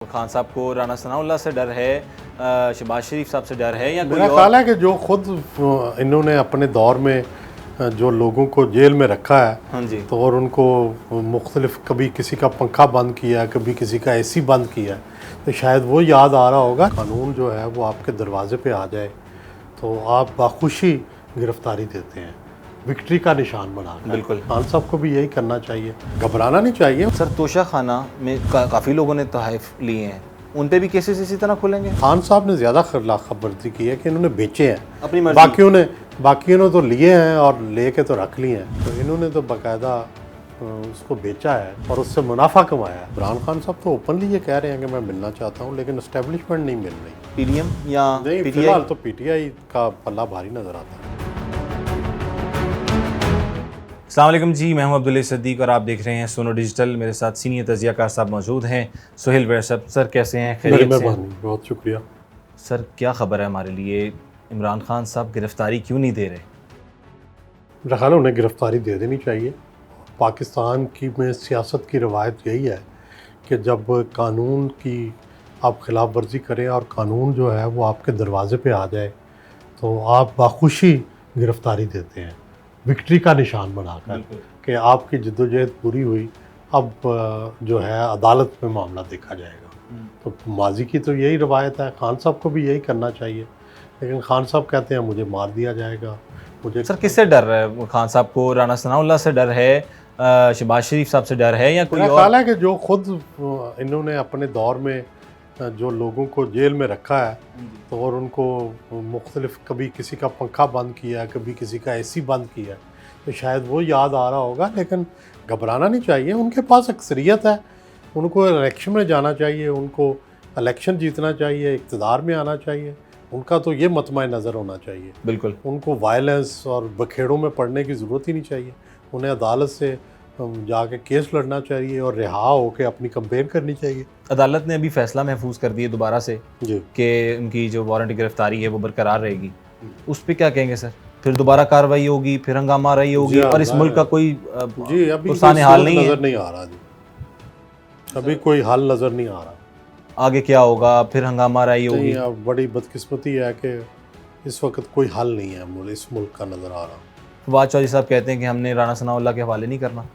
खान साहब को राना सनाउल्लाह से डर है, शहबाज शरीफ साहब से डर है या कोई मेरा और? ख्याल है कि जो खुद इन्होंने अपने दौर में जो लोगों को जेल में रखा है, हाँ जी, तो और उनको मुख्तलिफ, कभी किसी का पंखा बंद किया है, कभी किसी का एसी बंद किया है, तो शायद वो याद आ रहा होगा। कानून जो है वो आपके दरवाजे पे आ जाए तो आप बाखुशी गिरफ्तारी देते हैं, विक्ट्री का निशान बनाकर। बिल्कुल। खान साहब को भी यही करना चाहिए, घबराना नहीं चाहिए। सर तोशा खाना में काफ़ी लोगों ने तोहफ़ लिए हैं, उन पे भी केसेस इसी तरह खुलेंगे? खान साहब ने ज़्यादा खिलाफ वर्जी की है कि इन्होंने बेचे हैं, अपनी मर्जी। बाकियों ने तो लिए हैं और लेके तो रख लिए हैं, तो इन्होंने तो बाकायदा उसको बेचा है और उससे मुनाफा कमाया है। इमरान खान साहब तो ओपनली ये कह रहे हैं कि मैं मिलना चाहता हूँ, लेकिन एस्टेब्लिशमेंट नहीं मिल रही। पीडीएम या नहीं, पीटीआई? फिलहाल तो पीटीआई का पल्ला भारी नजर आता है। अस्सलाम वालेकुम जी, मैं हूं अब्दुल सद्दीक और आप देख रहे हैं सोनो डिजिटल। मेरे साथ सीनियर तजियाकार साहब मौजूद हैं, सुहेल वैसब। सर कैसे हैं? खैरियत से? मेहरबानी, बहुत शुक्रिया। सर क्या खबर है हमारे लिए, इमरान खान साहब गिरफ्तारी क्यों नहीं दे रहे? मेरा ख्याल है उन्हें गिरफ्तारी दे देनी चाहिए। पाकिस्तान की में सियासत की रवायत यही है कि जब कानून की आप खिलाफ वर्जी करें और कानून जो है वो आपके दरवाजे पे आ जाए तो आप बाखुशी गिरफ्तारी देते हैं, विक्ट्री का निशान बनाकर कि आपकी जद्दोजहद पूरी हुई, अब जो है अदालत में मामला देखा जाएगा। तो माजी की तो यही रवायत है, खान साहब को भी यही करना चाहिए, लेकिन खान साहब कहते हैं मुझे मार दिया जाएगा। मुझे सर किससे डर है खान साहब को? राना सनाउल्लाह से डर है, शहबाज शरीफ साहब से डर है या कोई मेरा और? ख्याल है कि जो खुद इन्होंने अपने दौर में जो लोगों को जेल में रखा है, तो और उनको मुख्तलिफ, कभी किसी का पंखा बंद किया है, कभी किसी का एसी बंद किया है, तो शायद वो याद आ रहा होगा। लेकिन घबराना नहीं चाहिए, उनके पास अक्सरियत है, उनको इलेक्शन में जाना चाहिए, उनको इलेक्शन जीतना चाहिए, इक़्तिदार में आना चाहिए। उनका तो ये मतमा नज़र होना चाहिए। बिल्कुल। उनको वायलेंस और बखेड़ों में पड़ने की ज़रूरत ही नहीं चाहिए। उन्हें अदालत से जाके केस लड़ना चाहिए और रिहा होकर अपनी कंपेन करनी चाहिए। अदालत ने अभी फैसला महफूज कर दिया दोबारा से जी, कि उनकी जो वारंट गिरफ्तारी है वो बरकरार रहेगी। उस पर क्या कहेंगे सर? फिर दोबारा कार्रवाई होगी, फिर हंगामा रही होगी जी, और इस मुल्क का कोई जी अभी पुरसाने कोई हाल सूरत नहीं है। नज़र नहीं आ रहा जी, अभी कोई हल नज़र नहीं आ रहा। आगे क्या होगा? फिर हंगामा रही होगी। नहीं, अब बड़ी बदकिस्मती है कि इस वक्त कोई हल नहीं है इस मुल्क का नज़र आ रहा। फवाद चौधरी साहब कहते हैं कि हमने राना सनाउल्लाह के हवाले नहीं करना।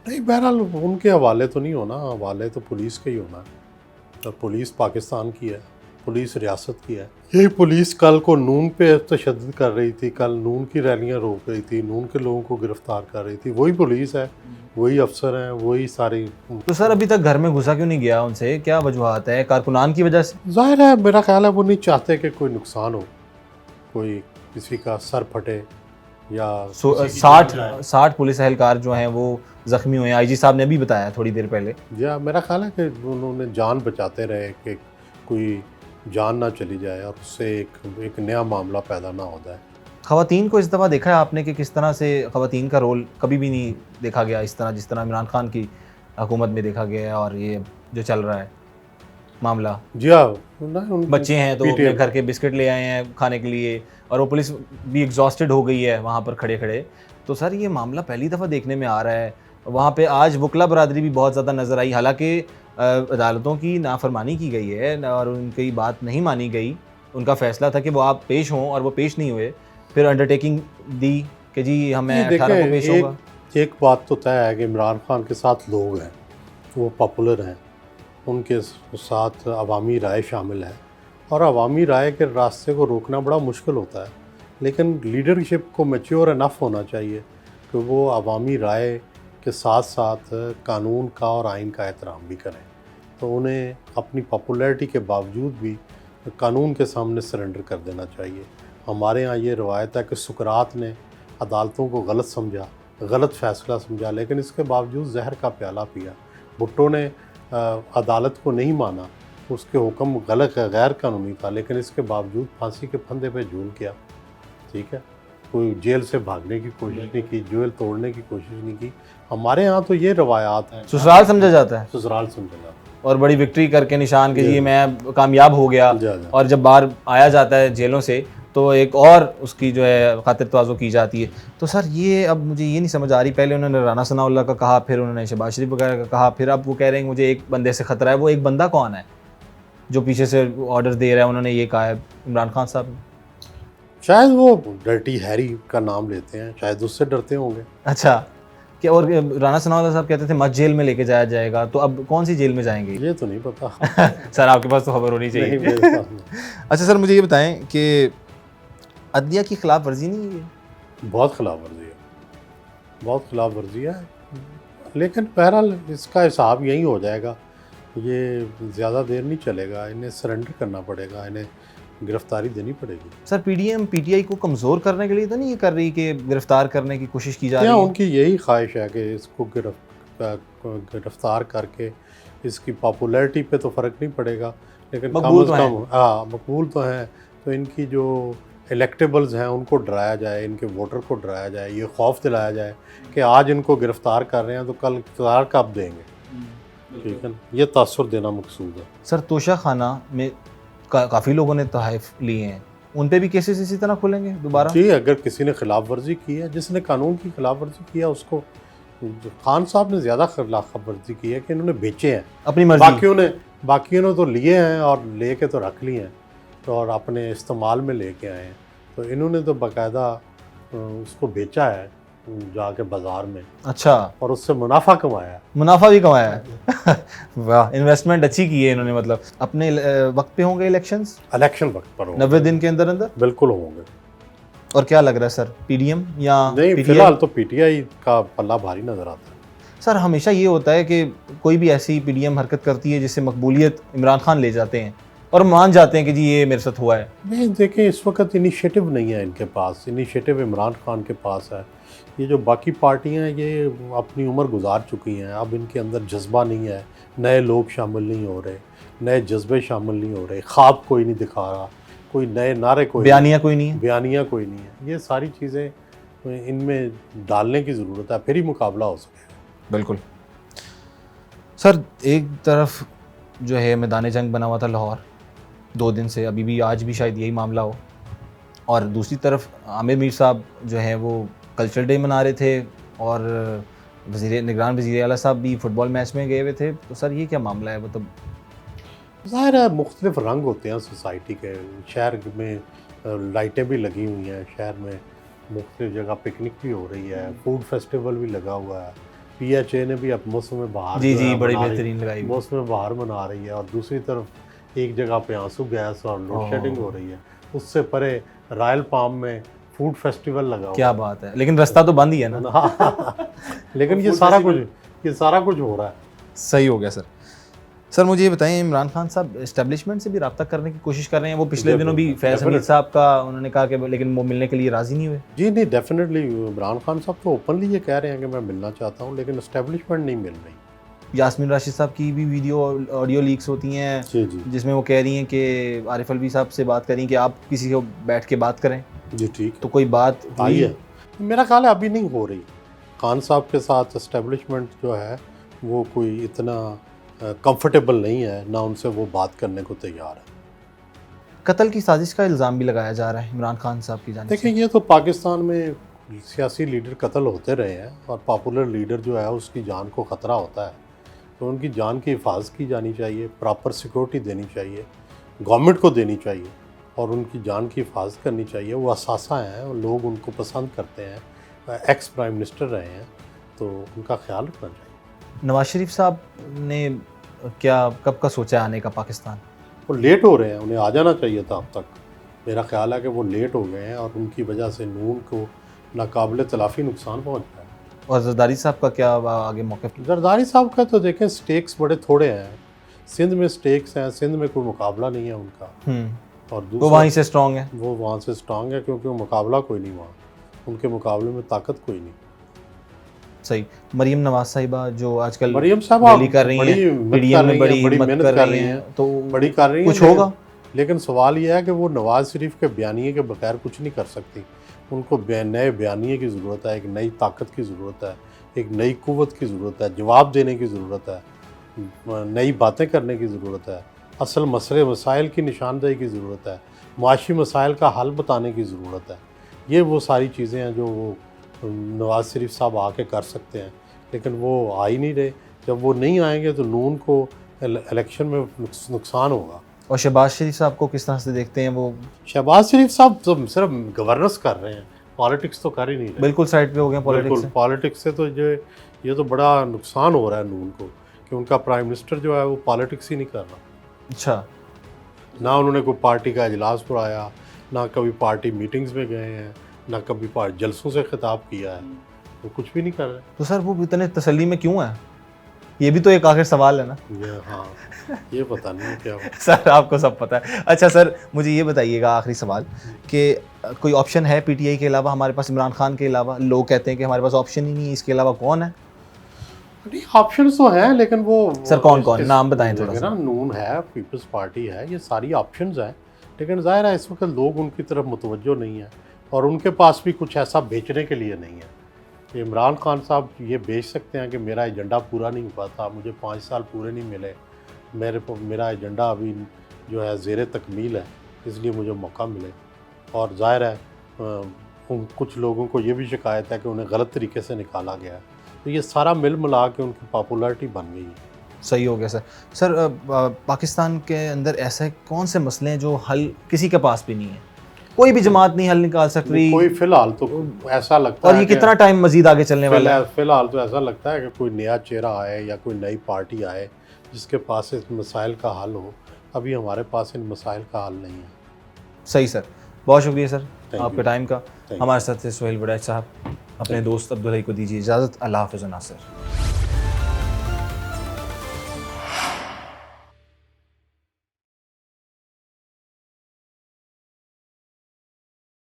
नहीं, बहरहाल उनके हवाले तो नहीं होना, हवाले तो पुलिस के ही होना है। तो पुलिस पाकिस्तान की है, पुलिस रियासत की है। यही पुलिस कल को नून पे तशद्दुद कर रही थी, कल नून की रैलियां रोक रही थी, नून के लोगों को गिरफ्तार कर रही थी, वही पुलिस है, वही अफसर हैं, वही सारी। तो सर अभी तक घर में घुसा क्यों नहीं गया उनसे? क्या वजूहत है? कारकुनान की वजह से? जाहिर है, मेरा ख्याल है वो नहीं चाहते कि कोई नुकसान हो, कोई किसी का सर फटे या 60 पुलिस एहलकार जो हैं वो जख्मी हुए हैं। आईजी साहब ने भी बताया थोड़ी देर पहले। या मेरा ख्याल है कि उन्होंने जान बचाते रहे कि कोई जान ना चली जाए और उससे एक नया मामला पैदा ना हो जाए। ख़वातीन को इस दफ़ा देखा है आपने कि किस तरह से ख़वातीन का रोल कभी भी नहीं देखा गया इस तरह जिस तरह इमरान खान की हुकूमत में देखा गया है, और ये जो चल रहा है मामला। जी हाँ, बच्चे हैं तो अपने घर के बिस्किट ले आए हैं खाने के लिए और वो पुलिस भी एग्जॉस्टेड हो गई है वहाँ पर खड़े खड़े। तो सर ये मामला पहली दफ़ा देखने में आ रहा है। वहाँ पे आज वकला बरादरी भी बहुत ज़्यादा नज़र आई, हालांकि अदालतों की नाफरमानी की गई है और उनकी बात नहीं मानी गई। उनका फ़ैसला था कि वो आप पेश हों और वो पेश नहीं हुए। फिर अंडरटेकिंग दी कि जी हमें 18 को पेश होगा। एक बात तो तय है कि इमरान खान के साथ लोग हैं, वो पॉपुलर हैं, उनके साथ अवामी राय शामिल है और अवामी राय के रास्ते को रोकना बड़ा मुश्किल होता है। लेकिन लीडरशिप को मैच्योर इनफ होना चाहिए कि वो अवामी राय के साथ साथ कानून का और आइन का एहतराम भी करें। तो उन्हें अपनी पॉपुलैरिटी के बावजूद भी कानून के सामने सरेंडर कर देना चाहिए। हमारे यहाँ ये रवायत है कि सुकरात ने अदालतों को गलत समझा, गलत फ़ैसला समझा, लेकिन इसके बावजूद जहर का प्याला पिया। भुट्टो ने अदालत को नहीं माना, उसके हुक्म गलत गैर कानूनी था, लेकिन इसके बावजूद फांसी के फंदे पे झूल गया। ठीक है, कोई जेल से भागने की कोशिश नहीं की, जेल तोड़ने की कोशिश नहीं की। हमारे यहाँ तो ये रवायात हैं, ससुराल समझा जाता है, ससुराल समझा जाता है और बड़ी विक्ट्री करके निशान के जी मैं कामयाब हो गया। जा। और जब बाहर आया जाता है जेलों से तो एक और उसकी जो है खातिर तवाज़ो की जाती है। तो सर ये अब मुझे ये नहीं समझ आ रही, पहले उन्होंने राना सनाउल्लाह का कहा, फिर उन्होंने शहबाज शरीफ वगैरह का कहा, फिर अब वो कह रहे हैं कि मुझे एक बंदे से ख़तरा है। वो एक बंदा कौन है जो पीछे से ऑर्डर दे रहा है? उन्होंने ये कहा है इमरान खान साहब ने। शायद वो डर्टी हैरी का नाम लेते हैं, शायद उससे डरते होंगे। अच्छा, क्या? और राना सनाउल्लाह साहब कहते थे मत जेल में लेके जाया जाएगा, तो अब कौन सी जेल में जाएंगे? ये तो नहीं पता। सर आपके पास तो खबर होनी नहीं, चाहिए। मेरे पास नहीं। अच्छा सर, मुझे ये बताएं कि अदलिया की खिलाफ वर्जी नहीं है ये? बहुत खिलाफ वर्जी है, बहुत खिलाफ वर्जी है, लेकिन बहरहाल इसका हिसाब यही हो जाएगा। ये ज़्यादा देर नहीं चलेगा, इन्हें सरेंडर करना पड़ेगा, इन्हें गिरफ्तारी देनी पड़ेगी। सर पीडीएम पीटीआई को कमज़ोर करने के लिए तो नहीं ये कर रही कि गिरफ्तार करने की कोशिश की जा रही क्या है? उनकी यही ख्वाहिश है कि इसको गिरफ्तार करके इसकी पॉपुलैरिटी पे तो फ़र्क नहीं पड़ेगा, लेकिन कम मकबूल अज़ तो कम हाँ मकबूल तो हैं, तो इनकी जो इलेक्टेबल्स हैं उनको डराया जाए, इनके वोटर को डराया जाए, ये खौफ दिलाया जाए कि आज इनको गिरफ्तार कर रहे हैं तो कल इक़्तिदार कब देंगे। ठीक है, ये तासुर देना मकसूद है। सर तोशा खाना में काफ़ी लोगों ने तोहफ़ लिए हैं, उन पे भी केसेस इसी तरह खुलेंगे दोबारा? जी, अगर किसी ने खिलाफ वर्जी की है, जिसने कानून की खिलाफ वर्जी की है उसको, खान साहब ने ज़्यादा खिलाफ वर्जी की है कि इन्होंने बेचे हैं अपनी मर्जी। बाकियों ने तो लिए हैं और ले के तो रख लिए हैं, तो और अपने इस्तेमाल में लेके आए हैं, तो इन्होंने तो बाकायदा उसको बेचा है जाके बाज़ार में। अच्छा, और उससे मुनाफा कमाया है। मुनाफा भी कमाया है। वाह, इन्वेस्टमेंट अच्छी की है इन्होंने। मतलब अपने वक्त पे होंगे इलेक्शंस? इलेक्शन वक्त पर होंगे, 90 दिन के अंदर अंदर बिल्कुल होंगे। और क्या लग रहा है सर, पीडीएम या नहीं, PTI? फिलहाल तो पीटीआई का पल्ला भारी नज़र आता है। सर हमेशा ये होता है कि कोई भी ऐसी पीडीएम हरकत करती है जिससे मकबूलियत इमरान खान ले जाते हैं और मान जाते हैं कि जी ये मेरे साथ हुआ है। नहीं, देखें इस वक्त इनिशिएटिव नहीं है इनके पास, इनिशिएटिव इमरान खान के पास है। ये जो बाकी पार्टियां हैं ये अपनी उम्र गुजार चुकी हैं, अब इनके अंदर जज्बा नहीं है, नए लोग शामिल नहीं हो रहे, नए जज्बे शामिल नहीं हो रहे, ख्वाब कोई नहीं दिखा रहा, कोई नए नारे कोई बयानिया कोई नहीं है। बयानिया कोई नहीं है। ये सारी चीज़ें इनमें डालने की ज़रूरत है, फिर ही मुकाबला हो सकेगा। बिल्कुल सर, एक तरफ जो है मैदान जंग बना हुआ था लाहौर 2 दिन से, अभी भी आज भी शायद यही मामला हो, और दूसरी तरफ आमिर मीर साहब जो है वो कल्चरल डे मना रहे थे और निगरान वज़ीर आला साहब भी फुटबॉल मैच में गए हुए थे। तो सर ये क्या मामला है? मतलब ज़ाहिर है मुख्तलिफ रंग होते हैं सोसाइटी के। शहर में लाइटें भी लगी हुई हैं, शहर में मुख्तलिफ जगह पिकनिक भी हो रही है, फूड फेस्टिवल भी लगा हुआ है, PHA ने भी अब मौसम बहार जी बड़ी बेहतरीन लगाई हुई। मौसम बहार मना रही है, और दूसरी तरफ एक जगह पे आंसू गैस और लोड शेडिंग हो रही है। उससे परे रॉयल पाम में फूड फेस्टिवल लगा हुआ। क्या बात है, लेकिन रास्ता तो बंद ही है ना। लेकिन ये सारा कुछ हो रहा है। सही हो गया सर। सर मुझे ये बताएं, इमरान खान साहब एस्टेब्लिशमेंट से भी रब्ता करने की कोशिश कर रहे हैं? वो पिछले दिनों भी फैज़ हमीद साहब का उन्होंने कहा कि लेकिन वो मिलने के लिए राज़ी नहीं हुए। जी नहीं, डेफिनेटली इमरान खान साहब तो ओपनली ये कह रहे हैं कि मैं मिलना चाहता हूँ, लेकिन एस्टेब्लिशमेंट नहीं मिल रही। यास्मीन राशिद साहब की भी वीडियो ऑडियो लीक्स होती हैं जी, जिसमें वो कह रही हैं कि आरिफ अलवी साहब से बात करें कि आप किसी को बैठ के बात करें। जी ठीक, तो कोई बात आई है? मेरा ख्याल है अभी नहीं हो रही। खान साहब के साथ एस्टेब्लिशमेंट जो है वो कोई इतना कंफर्टेबल नहीं है, ना उनसे वो बात करने को तैयार है। कत्ल की साजिश का इल्ज़ाम भी लगाया जा रहा है इमरान खान साहब की जानिब से। देखिए, ये तो पाकिस्तान में सियासी लीडर कत्ल होते रहे हैं, और पॉपुलर लीडर जो है उसकी जान को ख़तरा होता है, तो उनकी जान की हिफाजत की जानी चाहिए, प्रॉपर सिक्योरिटी देनी चाहिए, गवर्नमेंट को देनी चाहिए, और उनकी जान की हिफाजत करनी चाहिए। वो असासा हैं और लोग उनको पसंद करते हैं, एक्स प्राइम मिनिस्टर रहे हैं, तो उनका ख्याल रखना चाहिए। नवाज शरीफ साहब ने क्या कब का सोचा आने का पाकिस्तान? वो लेट हो रहे हैं, उन्हें आ जाना चाहिए था अब तक। मेरा ख्याल है कि वो लेट हो गए हैं और उनकी वजह से नून को नाकाबिल तलाफ़ी नुकसान पहुँच गया है। और जरदारी साहब का क्या आगे मौक़िफ़? जरदारी साहब का तो देखें स्टेक्स बड़े थोड़े हैं, सिंध में स्टेक्स हैं, सिंध में कोई मुकाबला नहीं है उनका, और वो वहीं से स्ट्रॉन्ग है। वो वहाँ से स्ट्रांग है क्योंकि वो मुकाबला कोई नहीं, वहाँ उनके मुकाबले में ताकत कोई नहीं। सही। मरीम नवाज साहिबा जो आजकल मरीम साहब रैली कर रही हैं, पीडीएम में बड़ी मेहनत कर रही हैं, तो बड़ी कर रही हैं, कुछ होगा। लेकिन सवाल यह है कि वो नवाज शरीफ के बयानिए के बगैर कुछ नहीं कर सकती। उनको नए बयानिए की ज़रूरत है, एक नई ताकत की ज़रूरत है, एक नई कुव्वत की ज़रूरत है, जवाब देने की ज़रूरत है, नई बातें करने की ज़रूरत है, असल मसले मसाइल की निशानदेही की ज़रूरत है, मुआशी मसाइल का हल बताने की ज़रूरत है। ये वो सारी चीज़ें हैं जो वो नवाज़ शरीफ साहब आके कर सकते हैं, लेकिन वो आ ही नहीं रहे। जब वो नहीं आएंगे तो नून को इलेक्शन में नुकसान होगा। और शहबाज शरीफ साहब को किस तरह से देखते हैं? वो शहबाज शरीफ साहब तो सिर्फ गवर्नेंस कर रहे हैं, पॉलिटिक्स तो कर ही नहीं रहे। बिल्कुल साइड पे हो गए पॉलिटिक्स बिल्कुल से। पॉलिटिक्स से तो ये तो बड़ा नुकसान हो रहा है नून को, कि उनका प्राइम मिनिस्टर जो है वो पॉलिटिक्स ही नहीं कर रहा। अच्छा, ना उन्होंने कोई पार्टी का इजलास बुलाया, ना कभी पार्टी मीटिंग्स में गए हैं, ना कभी जलसों से खिताब किया है, वो कुछ भी नहीं कर रहे। तो सर वो इतने तसल्ली में क्यों है? ये भी तो एक आखिर सवाल है ना। हाँ, ये पता नहीं क्या हुआ। सर आपको सब पता है। अच्छा सर, मुझे ये बताइएगा आखिरी सवाल कि कोई ऑप्शन है पीटीआई के अलावा हमारे पास, इमरान खान के अलावा? लोग कहते हैं कि हमारे पास ऑप्शन ही नहीं है, इसके अलावा कौन है? ऑप्शंस तो हैं, लेकिन वो सर कौन नाम बताएं थोड़ा सा। नून है, पीपल्स पार्टी है, ये सारी ऑप्शंस हैं, लेकिन ज़ाहिर है इस वक्त लोग उनकी तरफ मुतवज्जो नहीं है और उनके पास भी कुछ ऐसा बेचने के लिए नहीं है। इमरान खान साहब ये बेच सकते हैं कि मेरा एजेंडा पूरा नहीं हुआ था, मुझे 5 साल पूरे नहीं मिले, मेरा एजेंडा अभी जो है ज़ेर तकमील है, इसलिए मुझे मौका मिले। और ज़ाहिर है कुछ लोगों को ये भी शिकायत है कि उन्हें गलत तरीके से निकाला गया है, तो ये सारा मिल मिला के उनकी पॉपुलैरिटी बन गई है। सही हो गया सर। सर पाकिस्तान के अंदर ऐसे कौन से मसले हैं जो हल किसी के पास भी नहीं है? कोई भी जमात नहीं हल निकाल सकती कोई फ़िलहाल तो ऐसा लगता और है ये कितना टाइम मजीद आगे चलने वाला है? फ़िलहाल तो ऐसा लगता है कि कोई नया चेहरा आए या कोई नई पार्टी आए जिसके पास इस मसाइल का हल हो। अभी हमारे पास इन मसाइल का हल नहीं है। सही सर, बहुत शुक्रिया सर आपके you. टाइम का। हमारे साथ थे सुहेल वड़ैच साहब। अपने दोस्त अब्दुल हई को दीजिए इजाज़त। अल्लाह हाफ़िज़ नासिर।